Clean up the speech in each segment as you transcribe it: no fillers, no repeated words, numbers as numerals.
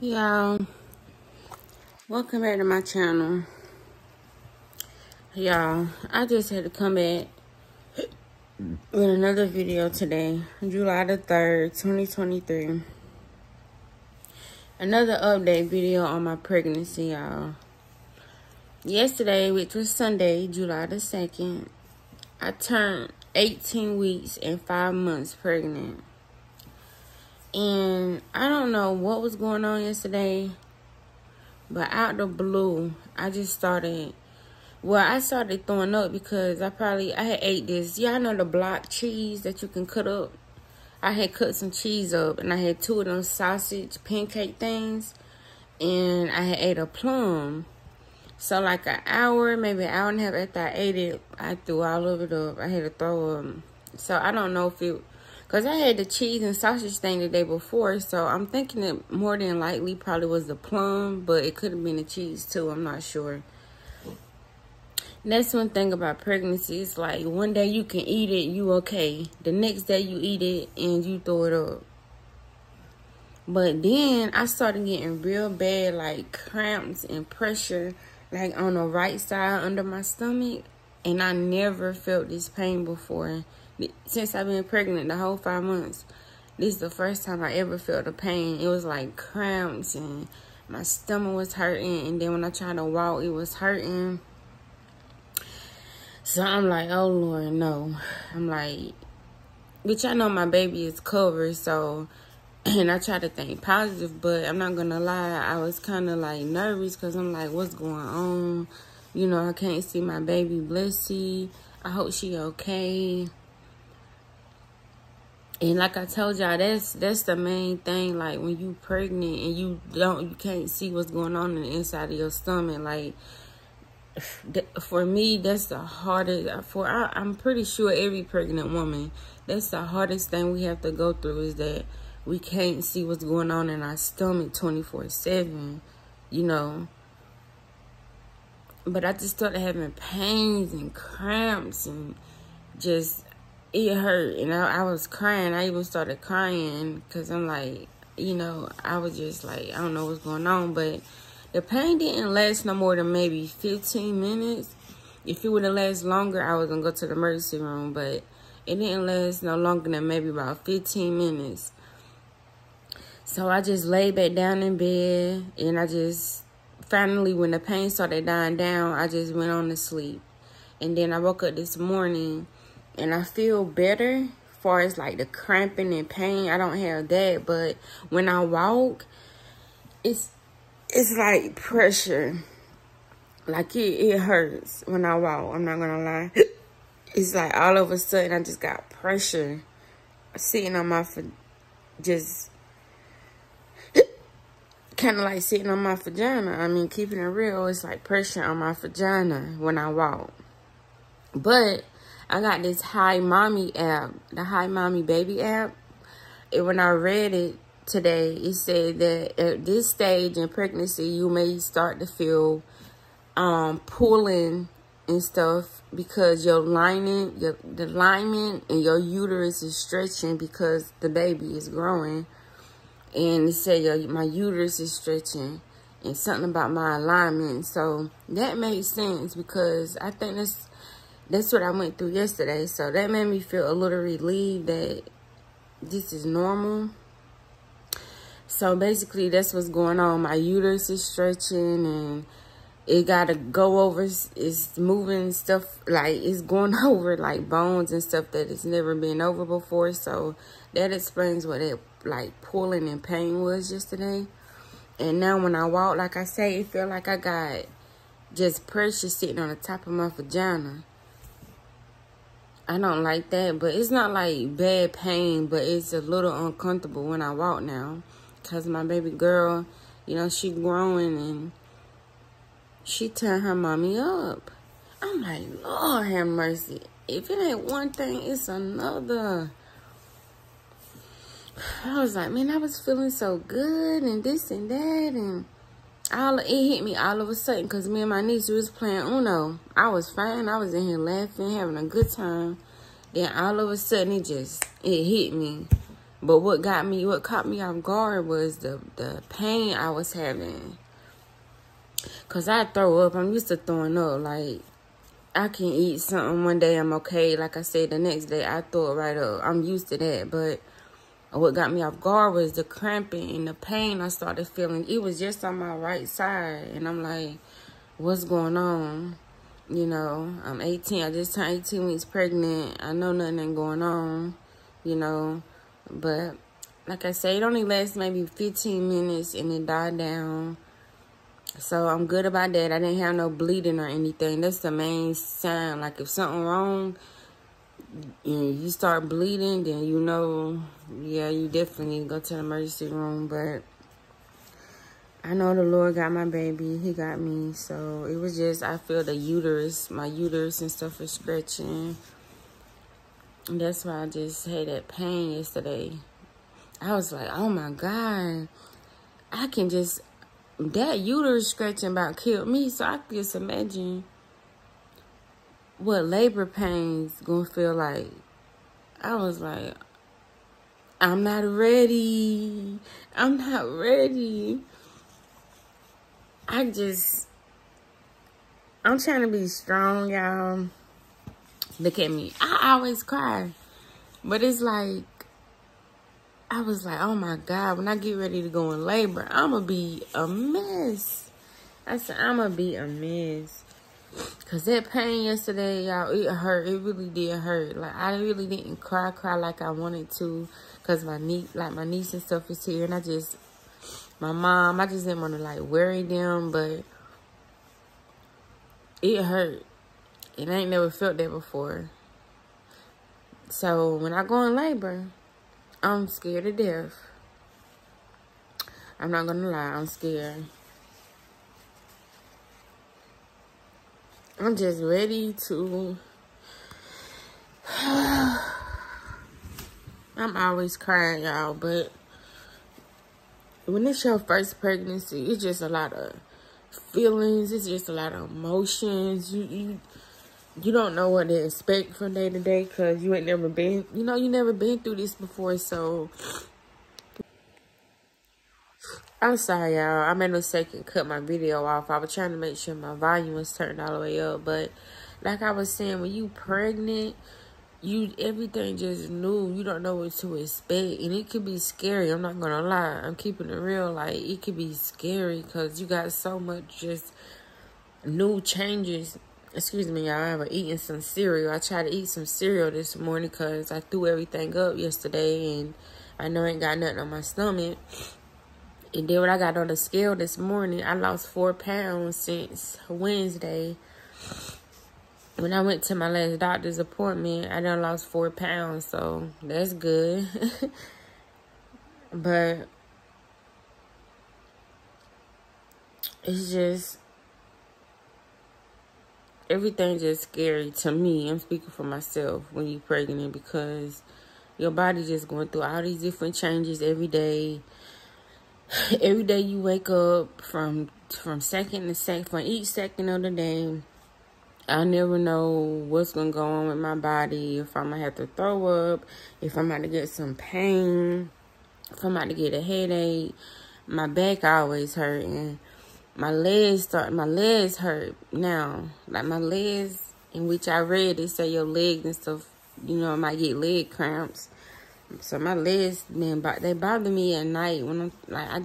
Y'all, welcome back to my channel. Y'all, I just had to come back with another video today, July the 3rd, 2023. Another update video on my pregnancy, y'all. Yesterday, which was Sunday, July the 2nd, I turned 18 weeks and 5 months pregnant. And I don't know what was going on yesterday, but out the blue, I started throwing up because I had ate this. Y'all know the block cheese that you can cut up? I had cut some cheese up, and I had 2 of those sausage pancake things, and I had ate a plum. So like an hour, maybe an hour and a half after I ate it, I threw all of it up. I had to throw up. So I don't know if because I had the cheese and sausage thing the day before, so I'm thinking it more than likely probably was the plum, but it could have been the cheese too. I'm not sure. That's one thing about pregnancy. It's like one day you can eat it, you okay. The next day you eat it and you throw it up. But then I started getting real bad, like cramps and pressure, like on the right side under my stomach. And I never felt this pain before. Since I've been pregnant the whole 5 months, this is the first time I ever felt the pain. It was like cramps and my stomach was hurting. And then when I tried to walk, it was hurting. So I'm like, oh Lord, no. I'm like, bitch, I know my baby is covered, so, and I try to think positive, but I'm not gonna lie, I was kind of like nervous because I'm like, what's going on? You know, I can't see my baby, Blessy. I hope she okay. And like I told y'all, that's the main thing. Like when you pregnant and you can't see what's going on in the inside of your stomach. Like for me, that's the hardest. I'm pretty sure every pregnant woman, that's the hardest thing we have to go through, is that we can't see what's going on in our stomach 24/7. You know. But I just started having pains and cramps and just, it hurt. And I was crying. I even started crying because I'm like, you know, I was just like, I don't know what's going on. But the pain didn't last no more than maybe 15 minutes. If it would have lasted longer, I was going to go to the emergency room. But it didn't last no longer than maybe about 15 minutes. So I just laid back down in bed, and I just, finally, when the pain started dying down, I just went on to sleep. And then I woke up this morning, and I feel better as far as like the cramping and pain. I don't have that, but when I walk, it's like pressure. Like it hurts when I walk. I'm not gonna lie. It's like all of a sudden I just got pressure sitting on my, just kind of like sitting on my vagina. I mean, keeping it real, it's like pressure on my vagina when I walk. But I got this Hi Mommy app, the Hi Mommy Baby app. And when I read it today, it said that at this stage in pregnancy, you may start to feel pulling and stuff because your lining, the lining and your uterus is stretching because the baby is growing. And it said my uterus is stretching and something about my alignment. So that made sense because I think that's what I went through yesterday. So that made me feel a little relieved that this is normal. So basically that's what's going on. My uterus is stretching and it got to go over. It's moving stuff, like it's going over like bones and stuff that it's never been over before. So that explains what it like pulling and pain was yesterday. And now when I walk, like I say, it feel like I got just pressure sitting on the top of my vagina. I don't like that, but it's not like bad pain, but it's a little uncomfortable when I walk now. Because my baby girl, you know, she growing and she turned her mommy up. I'm like, Lord have mercy. If it ain't one thing, it's another. I was like, man, I was feeling so good and this and that. And it hit me all of a sudden because me and my niece was playing Uno. I was fine. I was in here laughing, having a good time. Then all of a sudden, it hit me. But what caught me off guard was the pain I was having. Cause I throw up. I'm used to throwing up. Like, I can eat something one day, I'm okay. Like I said, the next day I throw it right up. I'm used to that. But what got me off guard was the cramping and the pain I started feeling. It was just on my right side. And I'm like, what's going on? You know, I'm 18. I just turned 18 weeks pregnant. I know nothing ain't going on, you know. But like I said, it only lasts maybe 15 minutes and it died down. So I'm good about that. I didn't have no bleeding or anything. That's the main sign. Like if something wrong and you start bleeding, then you know, yeah, you definitely need to go to the emergency room. But I know the Lord got my baby. He got me. So it was just, I feel the uterus, my uterus and stuff is stretching. And that's why I just had that pain yesterday. I was like, oh my God, I can just, that uterus scratching about killed me. So I can just imagine what labor pains gonna feel like. I was like, I'm not ready. I'm not ready. I'm trying to be strong, y'all. Look at me. I always cry. But it's like, I was like, oh my God, when I get ready to go in labor, I'm going to be a mess. I said, I'm going to be a mess. Because that pain yesterday, y'all, it hurt. It really did hurt. Like, I really didn't cry like I wanted to. Because my niece and stuff is here. And my mom, I just didn't want to, like, worry them. But it hurt. And I ain't never felt that before. So, when I go in labor, I'm scared to death. I'm not gonna lie, I'm scared. I'm just ready to... I'm always crying, y'all, but when it's your first pregnancy, it's just a lot of feelings. It's just a lot of emotions. You don't know what to expect from day to day because you ain't never been, you never been through this before. So, I'm sorry, y'all. I made a mistake and cut my video off. I was trying to make sure my volume was turned all the way up. But like I was saying, when you pregnant, everything just new. You don't know what to expect. And it could be scary. I'm not going to lie. I'm keeping it real. Like, it could be scary because you got so much just new changes. Excuse me, y'all. I was eating some cereal. I tried to eat some cereal this morning because I threw everything up yesterday. And I know I ain't got nothing on my stomach. And then when I got on the scale this morning, I lost 4 pounds since Wednesday. When I went to my last doctor's appointment, I done lost 4 pounds. So that's good. But it's just... everything just scary to me. I'm speaking for myself when you're pregnant because your body just going through all these different changes every day. Every day you wake up from second to second, from each second of the day. I never know what's going to go on with my body, if I'm going to have to throw up, if I'm about to get some pain, if I'm about to get a headache. My back always hurting. My legs hurt now. Like my legs, in which I read, they say your legs and stuff, I might get leg cramps. So my legs, they bother me at night when I'm like, I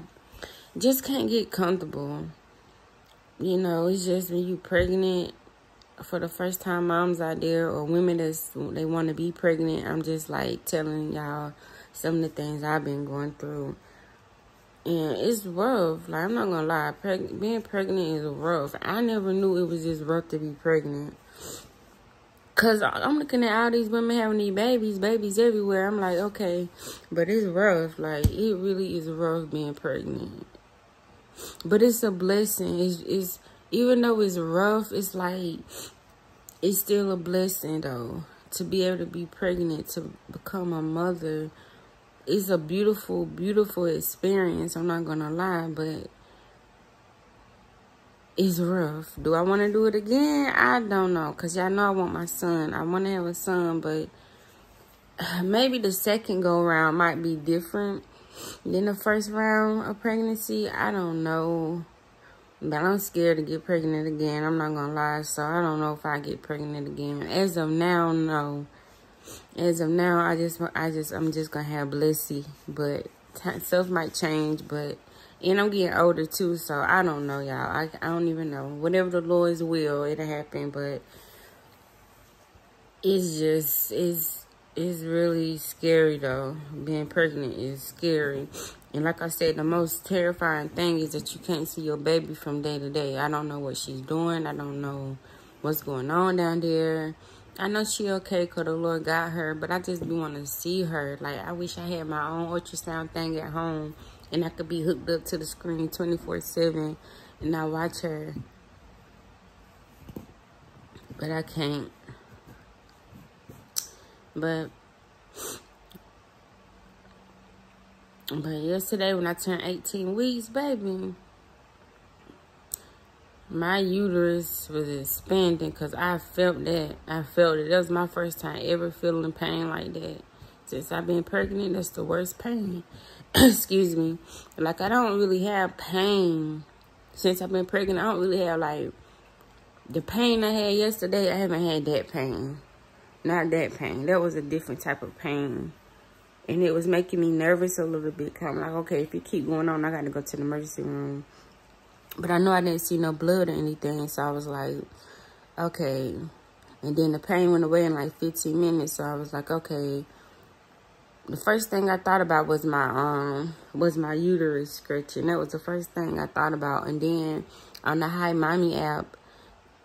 just can't get comfortable. It's just when you pregnant, for the first time moms out there or women they want to be pregnant, I'm just like telling y'all some of the things I've been going through. And it's rough. Like, I'm not going to lie. Being pregnant is rough. I never knew it was just rough to be pregnant. Because I'm looking at all these women having these babies everywhere. I'm like, okay. But it's rough. Like, it really is rough being pregnant. But it's a blessing. It's even though it's rough, it's like, it's still a blessing, though. To be able to be pregnant, to become a mother. It's a beautiful, beautiful experience. I'm not going to lie, but it's rough. Do I want to do it again? I don't know, because y'all know I want my son. I want to have a son, but maybe the second go round might be different than the first round of pregnancy. I don't know. But I'm scared to get pregnant again. I'm not gonna lie. So I don't know if I get pregnant again. As of now, no. As of now, I'm just gonna have Blissy. But stuff might change. And I'm getting older too. So I don't know, y'all. I don't even know. Whatever the Lord's will, it'll happen. But it's really scary though. Being pregnant is scary. And like I said, the most terrifying thing is that you can't see your baby from day to day. I don't know what she's doing. I don't know what's going on down there. I know she okay because the Lord got her, but I just be wanting to see her. Like, I wish I had my own ultrasound thing at home and I could be hooked up to the screen 24/7 and I watch her. But I can't. But yesterday when I turned 18 weeks, baby, my uterus was expanding because I felt that. I felt it. That was my first time ever feeling pain like that. Since I've been pregnant, that's the worst pain. Excuse me. Like, I don't really have pain. Since I've been pregnant, I don't really have, like, the pain I had yesterday. I haven't had that pain. Not that pain. That was a different type of pain. And it was making me nervous a little bit. Cause I'm like, okay, if it keep going on, I got to go to the emergency room. But I know I didn't see no blood or anything. So I was like, okay. And then the pain went away in like 15 minutes. So I was like, okay. The first thing I thought about was my uterus scratching. That was the first thing I thought about. And then on the Hi Mommy app,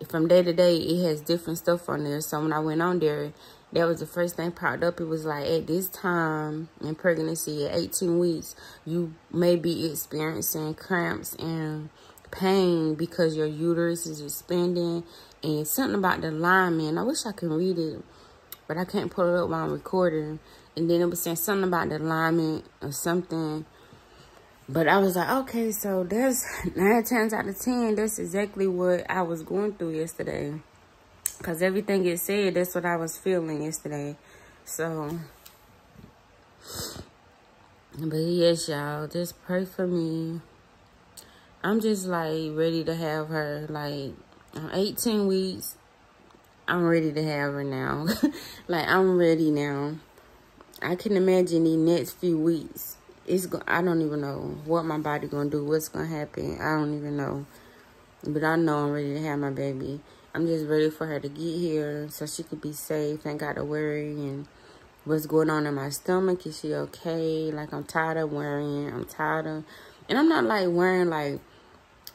from day to day, it has different stuff on there. So when I went on there, that was the first thing popped up. It was like, at this time in pregnancy, at 18 weeks, you may be experiencing cramps and pain because your uterus is expanding. And something about the lineman. I wish I could read it, but I can't pull it up while I'm recording. And then it was saying something about the alignment or something. But I was like, okay, so that's 9 times out of 10, that's exactly what I was going through yesterday. Because everything it said, that's what I was feeling yesterday. So, but yes, y'all, just pray for me. I'm just, like, ready to have her. Like, 18 weeks, I'm ready to have her now. Like, I'm ready now. I can imagine the next few weeks. I don't even know what my body gonna do, what's gonna happen. I don't even know. But I know I'm ready to have my baby. I'm just ready for her to get here so she could be safe. Ain't got to worry and what's going on in my stomach. Is she okay? Like, I'm tired of worrying. And I'm not like worrying, like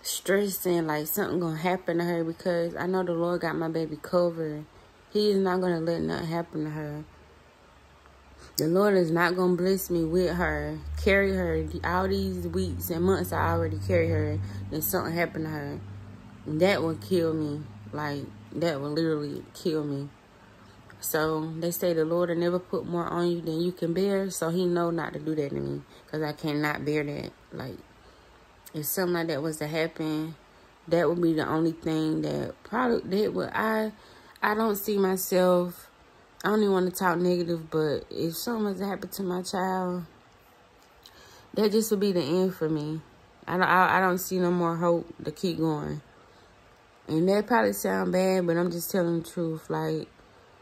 stressing, like something gonna happen to her, because I know the Lord got my baby covered. He is not gonna let nothing happen to her. The Lord is not going to bless me with her, carry her all these weeks and months I already carry her, and something happened to her. That would kill me. Like, that would literally kill me. So, they say the Lord will never put more on you than you can bear, so he know not to do that to me, because I cannot bear that. Like, if something like that was to happen, that would be the only thing that probably, I don't see myself. I don't even want to talk negative, but if something was to happen to my child, that just would be the end for me. I don't see no more hope to keep going. And that probably sound bad, but I'm just telling the truth. Like,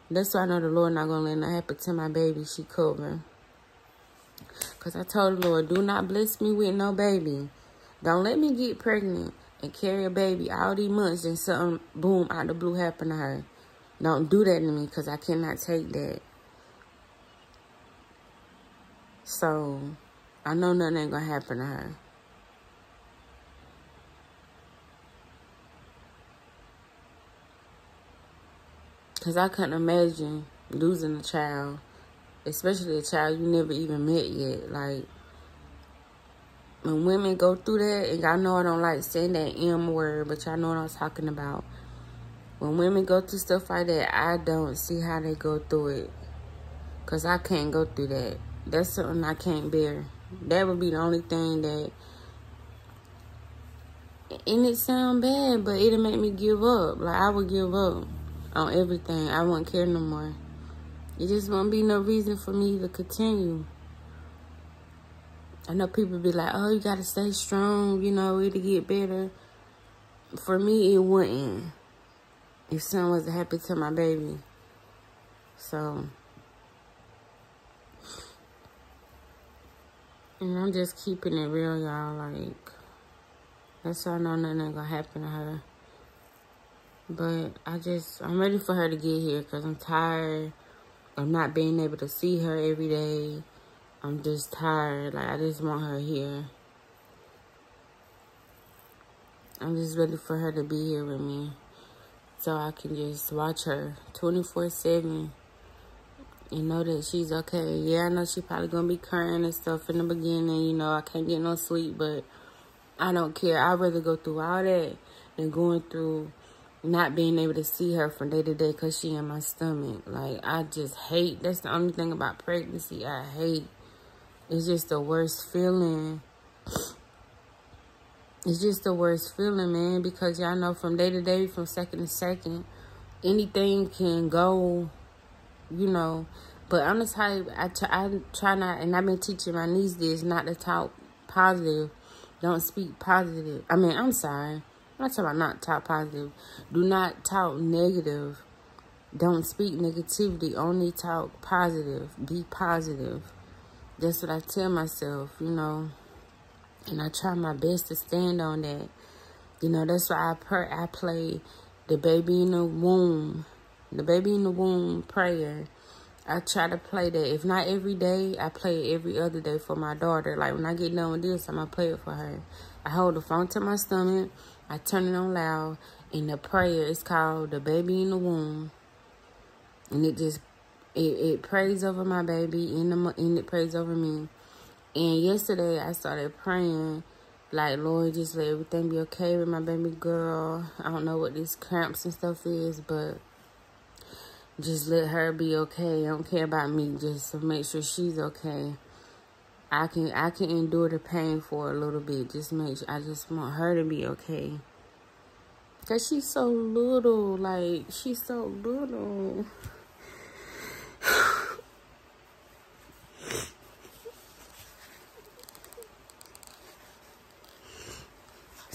that's why I know the Lord not going to let nothing happen to my baby. She covered. Because I told the Lord, do not bless me with no baby. Don't let me get pregnant and carry a baby all these months and something, boom, out the blue happen to her. Don't do that to me, because I cannot take that. So, I know nothing ain't going to happen to her. Because I couldn't imagine losing a child, especially a child you never even met yet. Like, when women go through that, and y'all know I don't like saying that M word, but y'all know what I'm talking about. When women go through stuff like that, I don't see how they go through it. Because I can't go through that. That's something I can't bear. That would be the only thing that... And it sound bad, but it'll make me give up. Like, I would give up on everything. I wouldn't care no more. It just won't be no reason for me to continue. I know people be like, oh, you got to stay strong, you know, it'll get better. For me, it wouldn't if something was to happen to my baby. So, and I'm just keeping it real, y'all. Like, that's why I know nothing ain't gonna happen to her. But I'm ready for her to get here because I'm tired of not being able to see her every day. I'm just tired. Like, I just want her here. I'm just ready for her to be here with me so I can just watch her 24/7 and know that she's okay. Yeah, I know she probably gonna be crying and stuff in the beginning. You know, I can't get no sleep, but I don't care. I'd rather go through all that than going through not being able to see her from day to day because she in my stomach. Like, I just hate. That's the only thing about pregnancy I hate. It's just the worst feeling. It's just the worst feeling, man, because y'all know from day to day, from second to second, anything can go, you know. But I'm the type, I try not, and I've been teaching my niece this, not to talk positive. Don't speak positive. I'm sorry. I'm not talking about not talk positive. Do not talk negative. Don't speak negativity. Only talk positive. Be positive. That's what I tell myself, you know. And I try my best to stand on that. You know, that's why I play the baby in the womb. The baby in the womb prayer. I try to play that. If not every day, I play it every other day for my daughter. Like, when I get done with this, I'm going to play it for her. I hold the phone to my stomach. I turn it on loud. And the prayer is called the baby in the womb. And it prays over my baby and it prays over me. And yesterday, I started praying, like, Lord, just let everything be okay with my baby girl. I don't know what these cramps and stuff is, but just let her be okay. I don't care about me, just to make sure she's okay. I can endure the pain for a little bit. I just want her to be okay. Because she's so little, like, she's so little.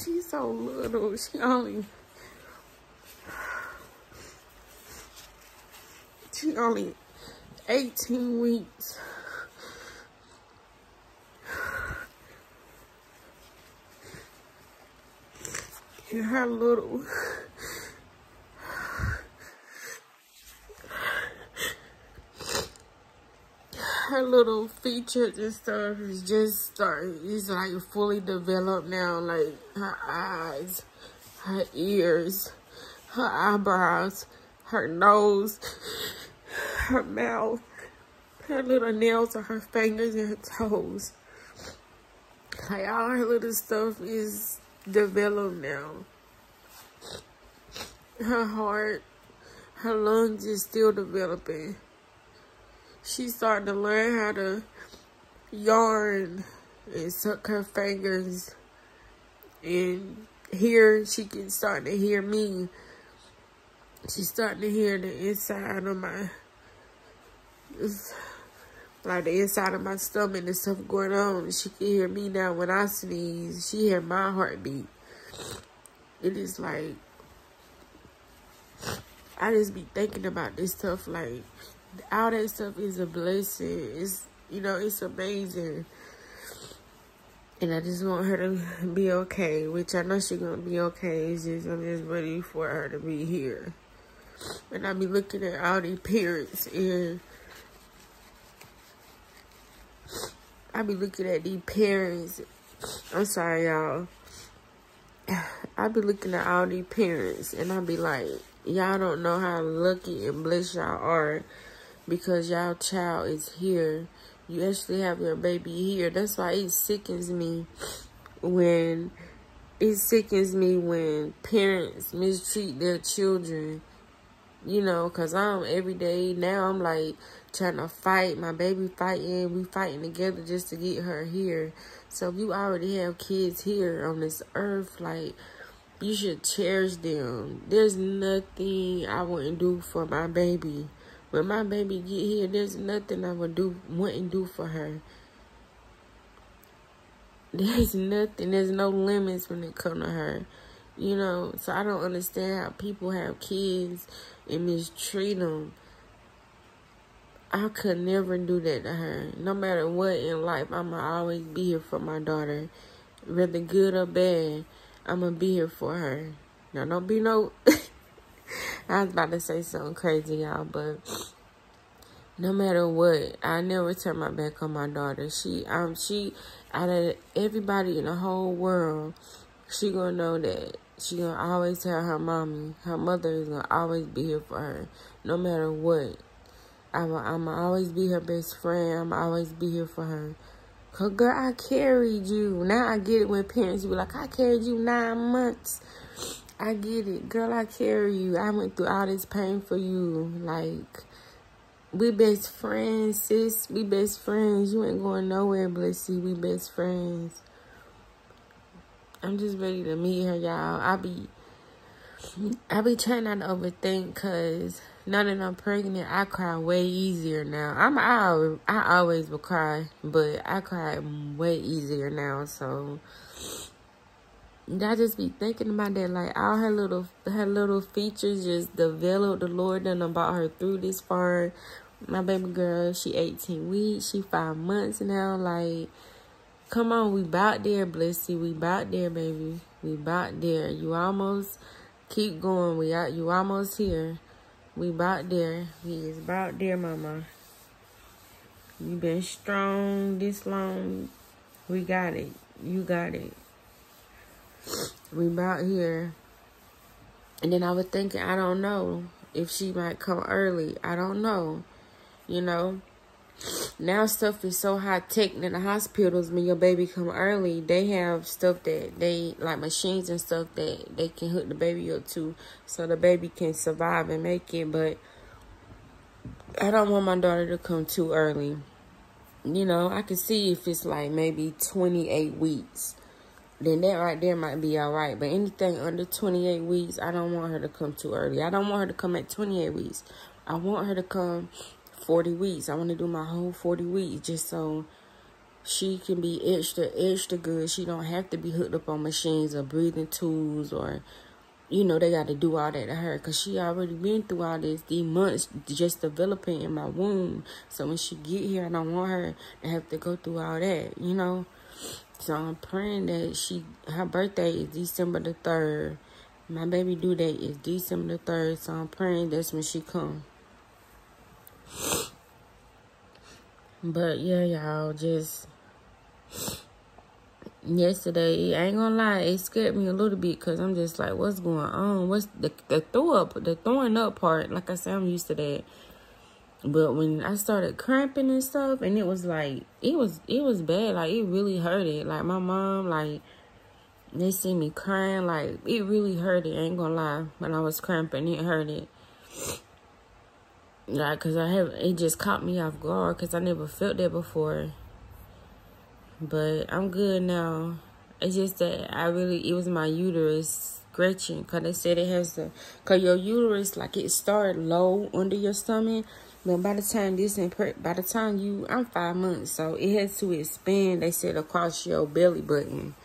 She's so little. She only 18 weeks. And her little features and stuff is just it's like fully developed now. Like, her eyes, her ears, her eyebrows, her nose, her mouth, her little nails on her fingers and her toes. Like, all her little stuff is developed now. Her heart, her lungs is still developing. She's starting to learn how to yarn and suck her fingers and hear. She can start to hear me. She's starting to hear the inside of like the inside of my stomach and stuff going on. She can hear me now when I sneeze. She hear my heartbeat. It is like, I just be thinking about this stuff. Like, all that stuff is a blessing. It's, you know, it's amazing. And I just want her to be okay, which I know she's going to be okay. It's just, I'm just ready for her to be here. And I be looking at all these parents, and I be looking at these parents. I'm sorry, y'all. I be looking at all these parents, and I be like, y'all don't know how lucky and blessed y'all are because y'all child is here. You actually have your baby here. That's why it sickens me when parents mistreat their children. You know, because every day now, I'm like trying to fight. My baby fighting. We fighting together just to get her here. So if you already have kids here on this earth, like, you should cherish them. There's nothing I wouldn't do for my baby. when my baby get here, there's nothing I wouldn't do for her. There's nothing, there's no limits when it comes to her. You know, so I don't understand how people have kids and mistreat them. I could never do that to her. No matter what in life, I'ma always be here for my daughter. Whether good or bad, I'ma be here for her. Now, don't be no... I was about to say something crazy, y'all, but no matter what, I never turn my back on my daughter. She, out of everybody in the whole world, she gonna know that she gonna always tell her mommy, her mother is gonna always be here for her, no matter what. I'ma always be her best friend. I'ma always be here for her. Cause girl, I carried you. Now I get it when parents be like, I carried you 9 months. I get it. Girl, I carry you. I went through all this pain for you. Like, we best friends, sis. We best friends. You ain't going nowhere, Blissy. We best friends. I'm just ready to meet her, y'all. I be trying not to overthink, cause now that I'm pregnant, I cry way easier now. I always will cry, but I cry way easier now. So I just be thinking about that, like all her little features just developed. The Lord done brought her through this far. My baby girl, she 18 weeks, she 5 months now. Like, come on, we about there, Blissy. We about there, baby. We about there. You almost keep going. You almost here. We about there. We is about there, mama. You been strong this long. We got it. You got it. We about here. And then I was thinking, I don't know if she might come early. I don't know. You know, now stuff is so high tech in the hospitals. When your baby come early, they have stuff that they, like machines and stuff that they can hook the baby up to, so the baby can survive and make it. But I don't want my daughter to come too early. You know, I can see if it's like maybe 28 weeks. Then that right there might be all right. But anything under 28 weeks, I don't want her to come too early. I don't want her to come at 28 weeks. I want her to come 40 weeks. I want to do my whole 40 weeks just so she can be extra good. She don't have to be hooked up on machines or breathing tools, or, you know, they got to do all that to her, because she already been through all these months just developing in my womb. So when she get here, I don't want her to have to go through all that, you know. So I'm praying that her birthday is December the 3rd. My baby due date is December the 3rd. So I'm praying that's when she come. But yeah, y'all, just yesterday, I ain't gonna lie, it scared me a little bit, because I'm just like, what's going on? What's the throwing up part? Like I said, I'm used to that. But when I started cramping and stuff, and it was like, it was bad. Like, it really hurted. Like, my mom, like, they see me crying. Like, it really hurted. I ain't gonna lie. When I was cramping, it hurted. Like, because it just caught me off guard, because I never felt that before. But I'm good now. It's just that it was my uterus scratching, because they said it has to, because your uterus, like, it started low under your stomach. But by the time I'm 5 months, so it has to expand, they said, across your belly button.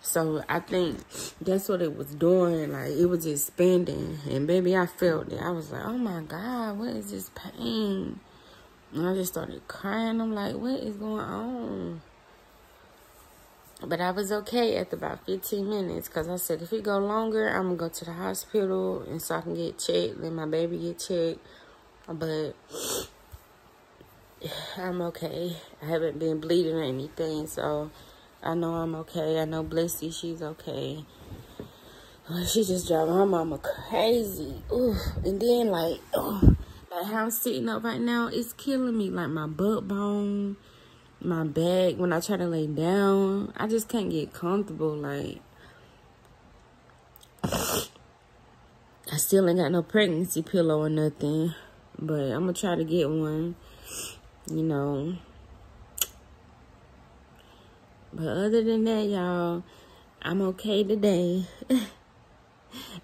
So I think that's what it was doing. Like, it was expanding. And baby, I felt it. I was like, oh my God, what is this pain? And I just started crying. I'm like, what is going on? But I was okay after about 15 minutes, because I said, if it go longer, I'm going to go to the hospital and so I can get checked, let my baby get checked. But I'm okay. I haven't been bleeding or anything, so I know I'm okay. I know Blissy, she's okay. She just driving her mama crazy. Ooh. And then, like how I'm sitting up right now, it's killing me. Like, my butt bone, my back, when I try to lay down, I just can't get comfortable. Like, I still ain't got no pregnancy pillow or nothing. But I'm going to try to get one, you know. But other than that, y'all, I'm okay today.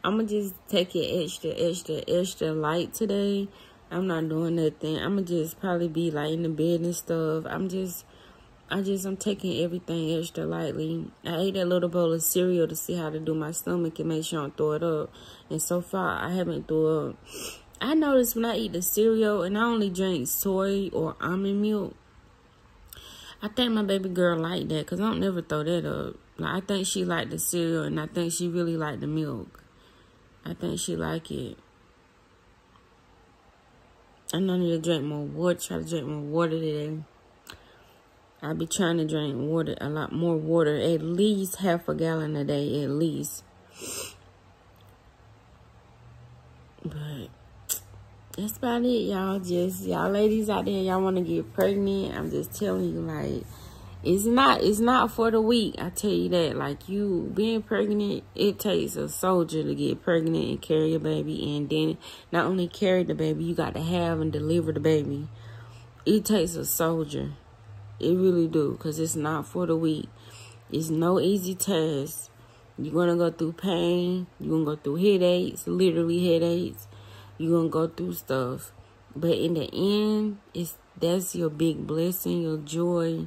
I'm going to just take it extra light today. I'm not doing nothing. I'ma just probably be like in the bed and stuff. I'm taking everything extra lightly. I ate that little bowl of cereal to see how to do my stomach and make sure I don't throw it up. And so far, I haven't thrown up. I noticed when I eat the cereal and I only drink soy or almond milk, I think my baby girl like that because I don't never throw that up. Like, I think she liked the cereal and I think she really liked the milk. I think she like it. I know I need to drink more water. Try to drink more water today. I'll be trying to drink water, a lot more water, at least half a gallon a day, at least. But that's about it, y'all. Just y'all ladies out there, y'all want to get pregnant. I'm just telling you, like, it's not for the weak. I tell you that. Like, you being pregnant, it takes a soldier to get pregnant and carry a baby, and then not only carry the baby, you got to have and deliver the baby. It takes a soldier. It really do, because it's not for the weak. It's no easy task. You're going to go through pain. You're going to go through headaches, literally headaches. You're going to go through stuff. But in the end, that's your big blessing, your joy.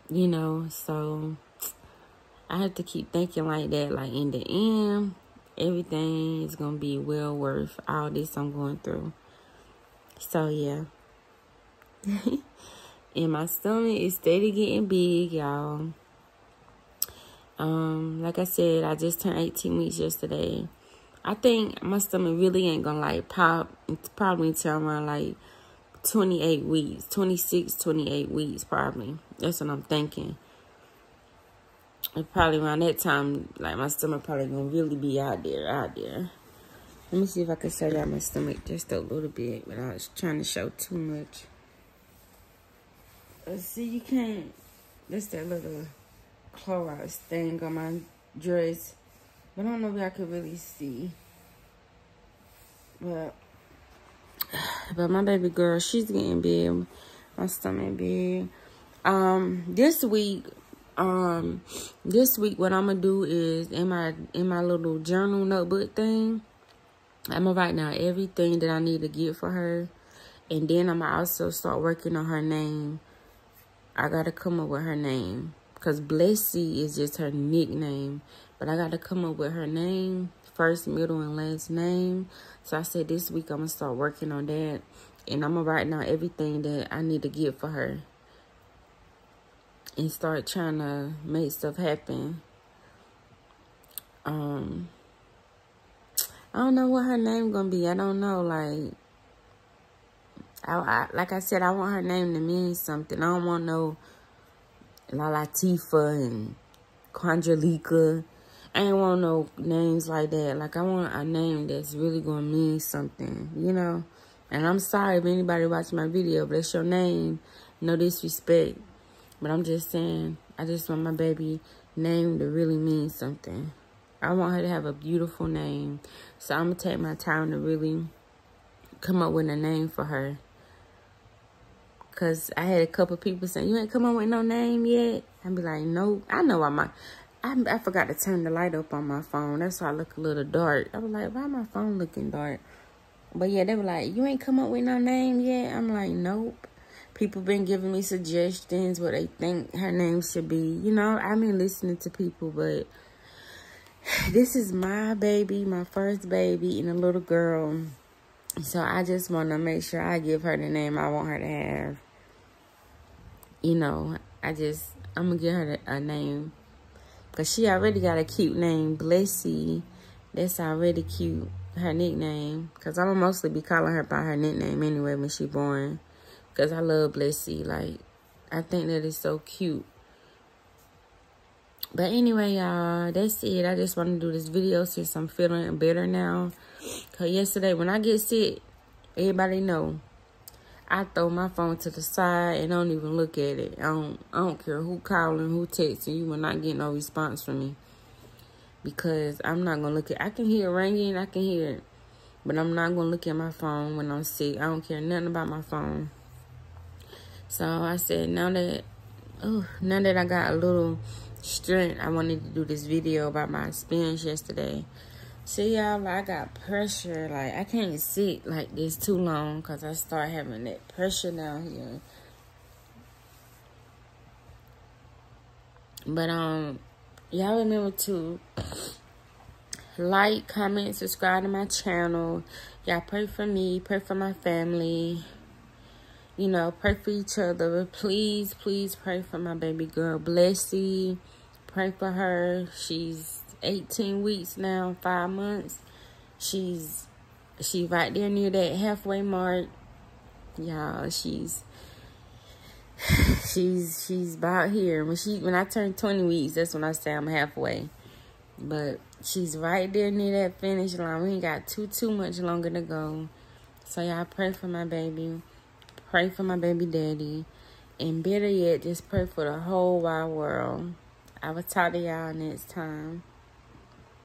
You know, so I have to keep thinking like that. Like, in the end, everything is going to be well worth all this I'm going through. So, yeah. And my stomach is steady getting big, y'all. Like I said, I just turned 18 weeks yesterday. I think my stomach really ain't gonna like pop. It's probably until around like 28 weeks, 26, 28 weeks probably. That's what I'm thinking. And probably around that time, like my stomach probably gonna really be out there. Let me see if I can show y'all my stomach just a little bit without trying to show too much. See, you can't. That's that little Clorox thing on my dress. But I don't know if I could really see. But my baby girl, she's getting big. My stomach big. This week, what I'm gonna do is in my little journal notebook thing, I'm gonna write down everything that I need to get for her, and then I'm gonna also start working on her name. I gotta come up with her name, because Blessy is just her nickname. But I gotta come up with her name, first, middle, and last name. So I said this week I'm gonna start working on that. And I'm gonna write down everything that I need to get for her. And start trying to make stuff happen. I don't know what her name gonna be. I don't know, like... like I said, I want her name to mean something. I don't want no La Latifa and Quandrelika. I ain't want no names like that. Like, I want a name that's really going to mean something, you know? And I'm sorry if anybody watching my video, but it's your name. No disrespect. But I'm just saying, I just want my baby name to really mean something. I want her to have a beautiful name. So I'm going to take my time to really come up with a name for her. Because I had a couple people saying, you ain't come up with no name yet? I'd be like, nope. I know why I forgot to turn the light up on my phone. That's why I look a little dark. I was like, why my phone looking dark? But yeah, they were like, you ain't come up with no name yet? I'm like, nope. People been giving me suggestions what they think her name should be. You know, I've been listening to people, but this is my baby, my first baby, and a little girl. So I just want to make sure I give her the name I want her to have. You know, I'm going to give her a name. Because she already got a cute name, Blessy. That's already cute, her nickname. Because I'm going to mostly be calling her by her nickname anyway when she's born. Because I love Blessy. Like, I think that is so cute. But anyway, y'all, that's it. I just want to do this video since I'm feeling better now. Because yesterday, when I get sick, everybody know, I throw my phone to the side and don't even look at it. I don't care who calling, who texting. You will not get no response from me. Because I'm not going to look at it. I can hear it ringing. I can hear it. But I'm not going to look at my phone when I'm sick. I don't care nothing about my phone. So I said, now that I got a little strength, I wanted to do this video about my experience yesterday. See, y'all, I got pressure. Like, I can't sit like this too long because I start having that pressure down here. But, y'all remember to like, comment, subscribe to my channel. Y'all pray for me, pray for my family. You know, pray for each other. But please, please pray for my baby girl, Blessy. Pray for her. She's 18 weeks now, 5 months. She right there near that halfway mark. Y'all, she's about here. When I turn 20 weeks, that's when I say I'm halfway. But she's right there near that finish line. We ain't got too much longer to go. So y'all pray for my baby. Pray for my baby daddy. And better yet, just pray for the whole wide world. I will talk to y'all next time.